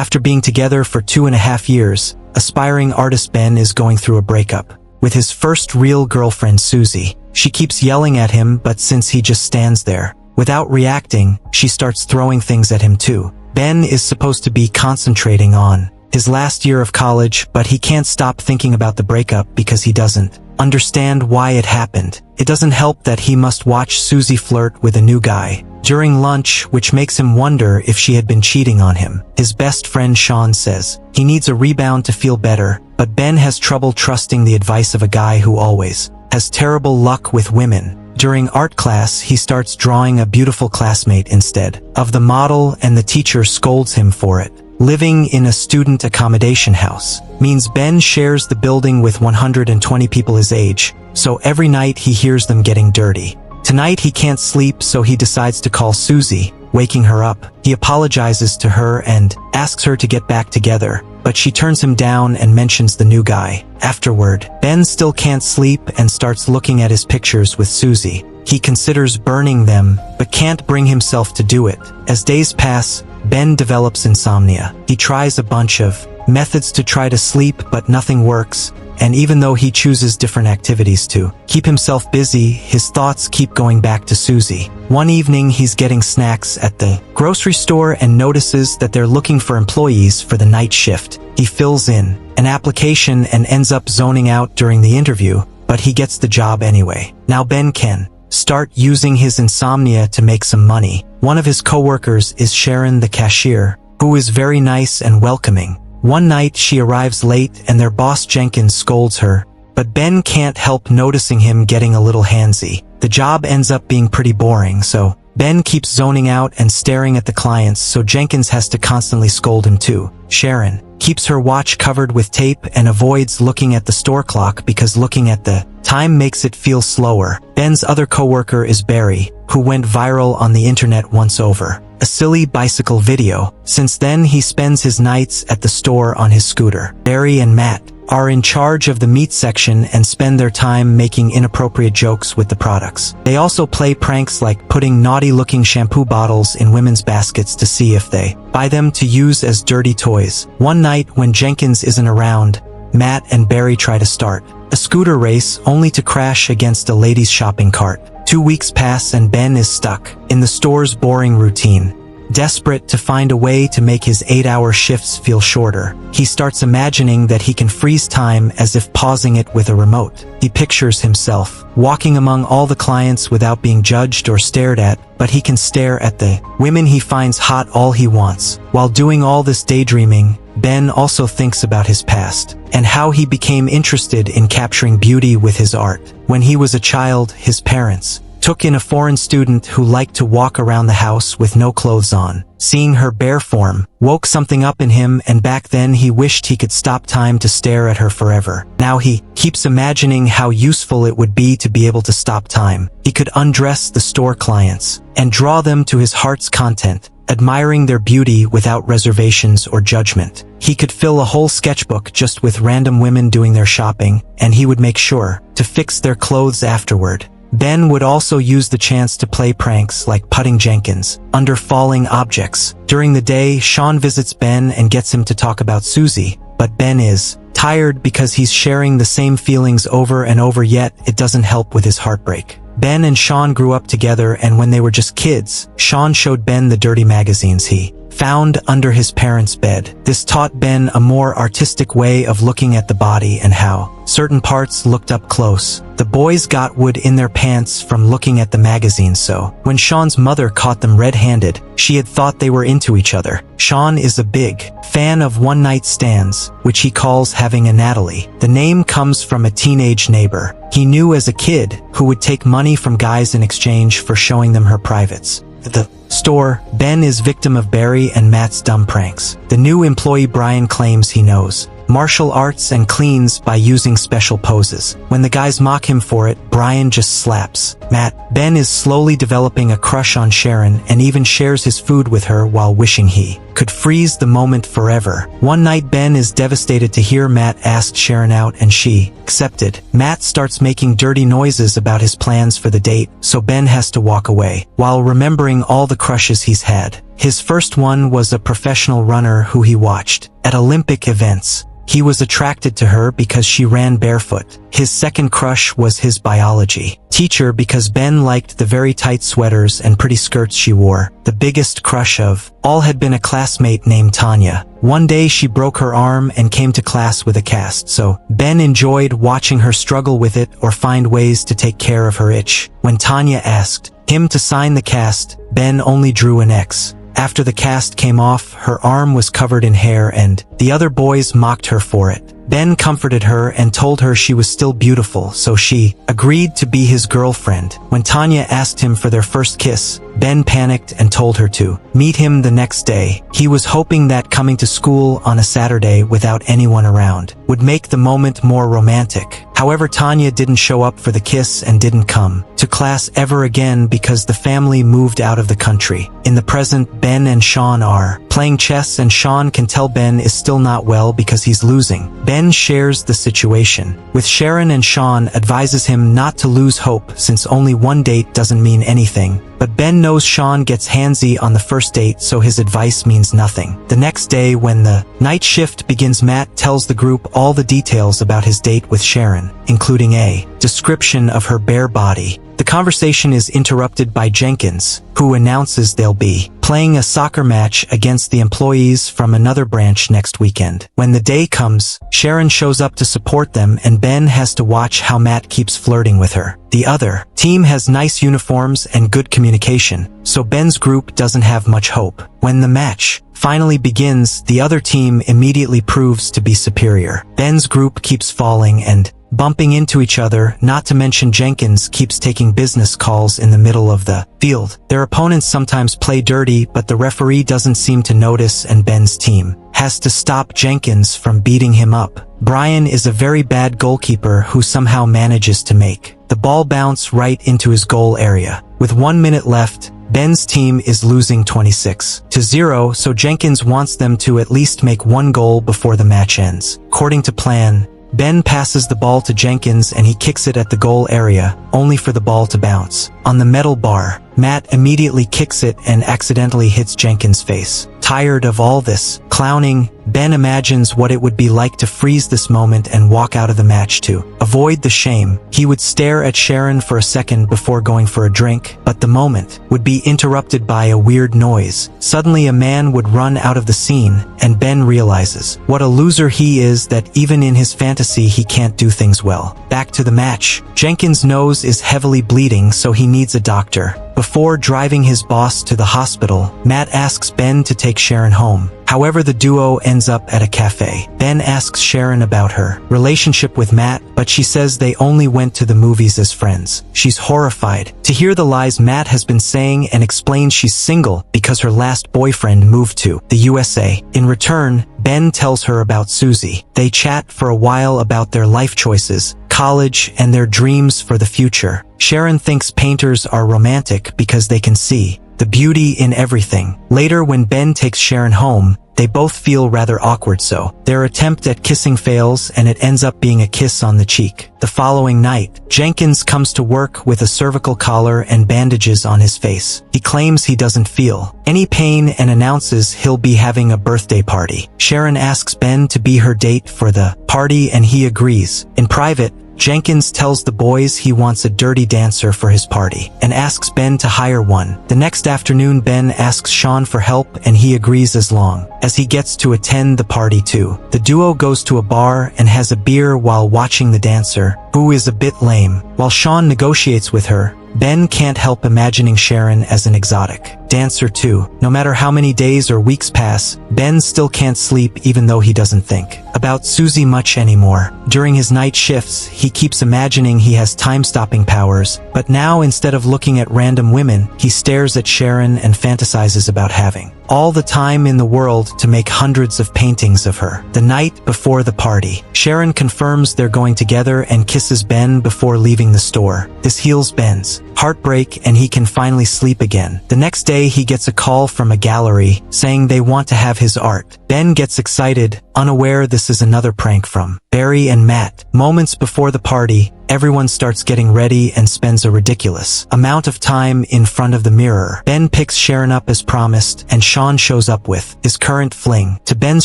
After being together for 2.5 years, aspiring artist Ben is going through a breakup with his first real girlfriend Susie. She keeps yelling at him, but since he just stands there without reacting, she starts throwing things at him too. Ben is supposed to be concentrating on his last year of college, but he can't stop thinking about the breakup because he doesn't understand why it happened. It doesn't help that he must watch Susie flirt with a new guy during lunch, which makes him wonder if she had been cheating on him. His best friend Sean says he needs a rebound to feel better, but Ben has trouble trusting the advice of a guy who always has terrible luck with women. During art class, he starts drawing a beautiful classmate instead of the model, and the teacher scolds him for it. Living in a student accommodation house means Ben shares the building with 120 people his age, so every night he hears them getting dirty. Tonight he can't sleep, so he decides to call Susie, waking her up. He apologizes to her and asks her to get back together, but she turns him down and mentions the new guy. Afterward, Ben still can't sleep and starts looking at his pictures with Susie. He considers burning them, but can't bring himself to do it. As days pass, Ben develops insomnia. He tries a bunch of methods to try to sleep, but nothing works, and even though he chooses different activities to keep himself busy, his thoughts keep going back to Susie. One evening, he's getting snacks at the grocery store and notices that they're looking for employees for the night shift. He fills in an application and ends up zoning out during the interview, but he gets the job anyway. Now Ben can start using his insomnia to make some money. One of his coworkers is Sharon, the cashier, who is very nice and welcoming. One night she arrives late and their boss Jenkins scolds her, but Ben can't help noticing him getting a little handsy. The job ends up being pretty boring, so Ben keeps zoning out and staring at the clients, so Jenkins has to constantly scold him too. Sharon keeps her watch covered with tape and avoids looking at the store clock because looking at the time makes it feel slower. Ben's other coworker is Barry, who went viral on the internet once over a silly bicycle video. Since then, he spends his nights at the store on his scooter. Barry and Matt are in charge of the meat section and spend their time making inappropriate jokes with the products. They also play pranks like putting naughty-looking shampoo bottles in women's baskets to see if they buy them to use as dirty toys. One night, when Jenkins isn't around, Matt and Barry try to start a scooter race, only to crash against a ladies' shopping cart. 2 weeks pass and Ben is stuck in the store's boring routine. Desperate to find a way to make his 8-hour shifts feel shorter, he starts imagining that he can freeze time as if pausing it with a remote. He pictures himself walking among all the clients without being judged or stared at, but he can stare at the women he finds hot all he wants. While doing all this daydreaming, Ben also thinks about his past and how he became interested in capturing beauty with his art. When he was a child, his parents took in a foreign student who liked to walk around the house with no clothes on. Seeing her bare form woke something up in him, and back then he wished he could stop time to stare at her forever. Now he keeps imagining how useful it would be to be able to stop time. He could undress the store clients and draw them to his heart's content, admiring their beauty without reservations or judgment. He could fill a whole sketchbook just with random women doing their shopping, and he would make sure to fix their clothes afterward. Ben would also use the chance to play pranks like putting Jenkins under falling objects. During the day, Sean visits Ben and gets him to talk about Susie, but Ben is tired because he's sharing the same feelings over and over, yet it doesn't help with his heartbreak. Ben and Sean grew up together, and when they were just kids, Sean showed Ben the dirty magazines he found under his parents' bed. This taught Ben a more artistic way of looking at the body and how certain parts looked up close. The boys got wood in their pants from looking at the magazines, so when Sean's mother caught them red-handed, she had thought they were into each other. Sean is a big fan of one-night stands, which he calls having a Natalie. The name comes from a teenage neighbor he knew as a kid who would take money from guys in exchange for showing them her privates. At the store, Ben is victim of Barry and Matt's dumb pranks. The new employee Brian claims he knows martial arts and cleans by using special poses. When the guys mock him for it, Brian just slaps Matt. Ben is slowly developing a crush on Sharon and even shares his food with her while wishing he could freeze the moment forever. One night, Ben is devastated to hear Matt asked Sharon out and she accepted. Matt starts making dirty noises about his plans for the date, so Ben has to walk away. While remembering all the crushes he's had, His first one was a professional runner who he watched at Olympic events. He was attracted to her because she ran barefoot. His second crush was his biology teacher because Ben liked the very tight sweaters and pretty skirts she wore. The biggest crush of all had been a classmate named Tanya. One day she broke her arm and came to class with a cast, so Ben enjoyed watching her struggle with it or find ways to take care of her itch. When Tanya asked him to sign the cast, Ben only drew an X. After the cast came off, her arm was covered in hair and the other boys mocked her for it. Ben comforted her and told her she was still beautiful, so she agreed to be his girlfriend. When Tanya asked him for their first kiss, Ben panicked and told her to meet him the next day. He was hoping that coming to school on a Saturday without anyone around would make the moment more romantic. However, Tanya didn't show up for the kiss and didn't come to class ever again because the family moved out of the country. In the present, Ben and Sean are playing chess and Sean can tell Ben is still not well because he's losing. Ben shares the situation with Sharon and Sean advises him not to lose hope since only one date doesn't mean anything. But Ben knows Sean gets handsy on the first date, so his advice means nothing. The next day, when the night shift begins, Matt tells the group all the details about his date with Sharon, including a description of her bare body. The conversation is interrupted by Jenkins, who announces they'll be playing a soccer match against the employees from another branch next weekend. When the day comes, Sharon shows up to support them and Ben has to watch how Matt keeps flirting with her. The other team has nice uniforms and good communication, so Ben's group doesn't have much hope. When the match finally begins, the other team immediately proves to be superior. Ben's group keeps falling and bumping into each other, not to mention Jenkins keeps taking business calls in the middle of the field. Their opponents sometimes play dirty, but the referee doesn't seem to notice and Ben's team has to stop Jenkins from beating him up. Brian is a very bad goalkeeper who somehow manages to make the ball bounce right into his goal area. With 1 minute left, Ben's team is losing 26-0, so Jenkins wants them to at least make one goal before the match ends. According to plan, Ben passes the ball to Jenkins and he kicks it at the goal area, only for the ball to bounce on the metal bar. Matt immediately kicks it and accidentally hits Jenkins' face. Tired of all this clowning, Ben imagines what it would be like to freeze this moment and walk out of the match to avoid the shame. He would stare at Sharon for a second before going for a drink, but the moment would be interrupted by a weird noise. Suddenly a man would run out of the scene, and Ben realizes what a loser he is, that even in his fantasy he can't do things well. Back to the match. Jenkins' nose is heavily bleeding, so he needs a doctor. Before driving his boss to the hospital, Matt asks Ben to take Sharon home. However, the duo ends up at a cafe. Ben asks Sharon about her relationship with Matt, but she says they only went to the movies as friends. She's horrified to hear the lies Matt has been saying and explains she's single because her last boyfriend moved to the USA. In return, Ben tells her about Susie. They chat for a while about their life choices, college, and their dreams for the future. Sharon thinks painters are romantic because they can see the beauty in everything. Later, when Ben takes Sharon home, they both feel rather awkward, so their attempt at kissing fails and it ends up being a kiss on the cheek. The following night, Jenkins comes to work with a cervical collar and bandages on his face. He claims he doesn't feel any pain and announces he'll be having a birthday party. Sharon asks Ben to be her date for the party and he agrees. In private, Jenkins tells the boys he wants a dirty dancer for his party and asks Ben to hire one. The next afternoon, Ben asks Sean for help and he agrees as long as he gets to attend the party too. The duo goes to a bar and has a beer while watching the dancer, who is a bit lame. While Sean negotiates with her, Ben can't help imagining Sharon as an exotic dancer too. No matter how many days or weeks pass, Ben still can't sleep even though he doesn't think about Susie much anymore. During his night shifts, he keeps imagining he has time-stopping powers, but now instead of looking at random women, he stares at Sharon and fantasizes about having all the time in the world to make hundreds of paintings of her. The night before the party, Sharon confirms they're going together and kisses Ben before leaving the store. This heals Ben's heartbreak and he can finally sleep again. The next day, he gets a call from a gallery saying they want to have his art Ben gets excited, unaware this is another prank from Barry and Matt. Moments before the party, everyone starts getting ready and spends a ridiculous amount of time in front of the mirror. Ben picks Sharon up as promised, and Sean shows up with his current fling. To Ben's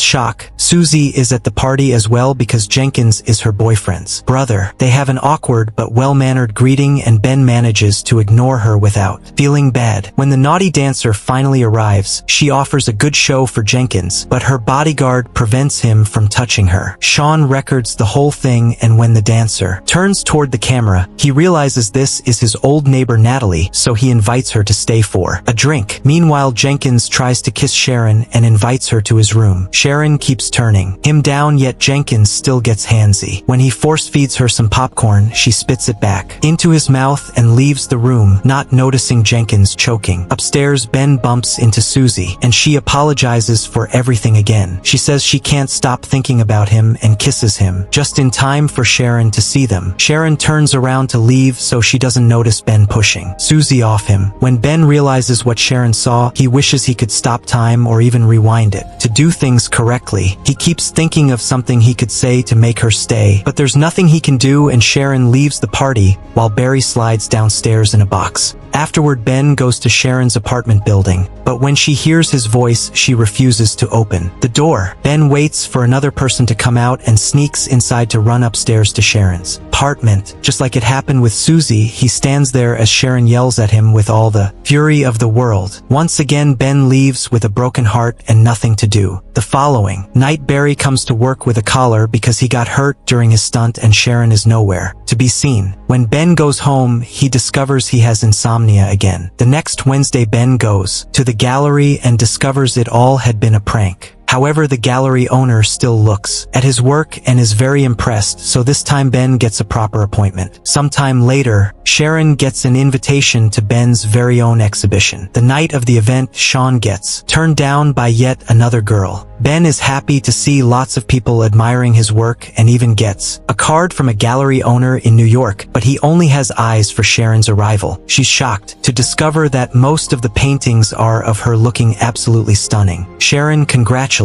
shock, Susie is at the party as well because Jenkins is her boyfriend's brother. They have an awkward but well-mannered greeting, and Ben manages to ignore her without feeling bad. When the naughty dancer finally arrives, she offers a good show for Jenkins, but her bodyguard prevents him from touching her. Sean records the whole thing, and when the dancer turns toward the camera, he realizes this is his old neighbor Natalie, so he invites her to stay for a drink. Meanwhile, Jenkins tries to kiss Sharon and invites her to his room. Sharon keeps turning him down, yet Jenkins still gets handsy. When he force feeds her some popcorn, she spits it back into his mouth and leaves the room, not noticing Jenkins choking. Upstairs, Ben bumps into Susie, and she apologizes for everything again. She says she can't stop thinking about him and kisses him, just in time for Sharon to see them. Sharon turns around to leave so she doesn't notice Ben pushing Susie off him. When Ben realizes what Sharon saw, he wishes he could stop time or even rewind it to do things correctly. He keeps thinking of something he could say to make her stay, but there's nothing he can do, and Sharon leaves the party while Barry slides downstairs in a box. Afterward, Ben goes to Sharon's apartment building, but when she hears his voice, she refuses to open the door. Ben waits for another person to come out and sneaks inside to run upstairs to Sharon's apartment. Just like it happened with Susie, he stands there as Sharon yells at him with all the fury of the world. Once again, Ben leaves with a broken heart and nothing to do. The following night, Barry comes to work with a collar because he got hurt during his stunt, and Sharon is nowhere to be seen. When Ben goes home, he discovers he has insomnia again. The next Wednesday, Ben goes to the gallery and discovers it all had been a prank. However, the gallery owner still looks at his work and is very impressed, so this time Ben gets a proper appointment. Sometime later, Sharon gets an invitation to Ben's very own exhibition. The night of the event, Sean gets turned down by yet another girl. Ben is happy to see lots of people admiring his work and even gets a card from a gallery owner in New York, but he only has eyes for Sharon's arrival. She's shocked to discover that most of the paintings are of her looking absolutely stunning. Sharon congratulates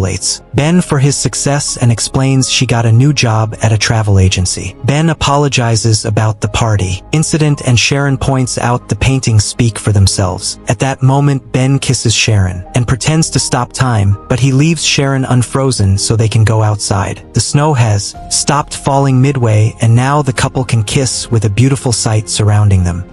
Ben for his success and explains she got a new job at a travel agency. Ben apologizes about the party incident, and Sharon points out the paintings speak for themselves. At that moment, Ben kisses Sharon and pretends to stop time, but he leaves Sharon unfrozen so they can go outside. The snow has stopped falling midway, and now the couple can kiss with a beautiful sight surrounding them.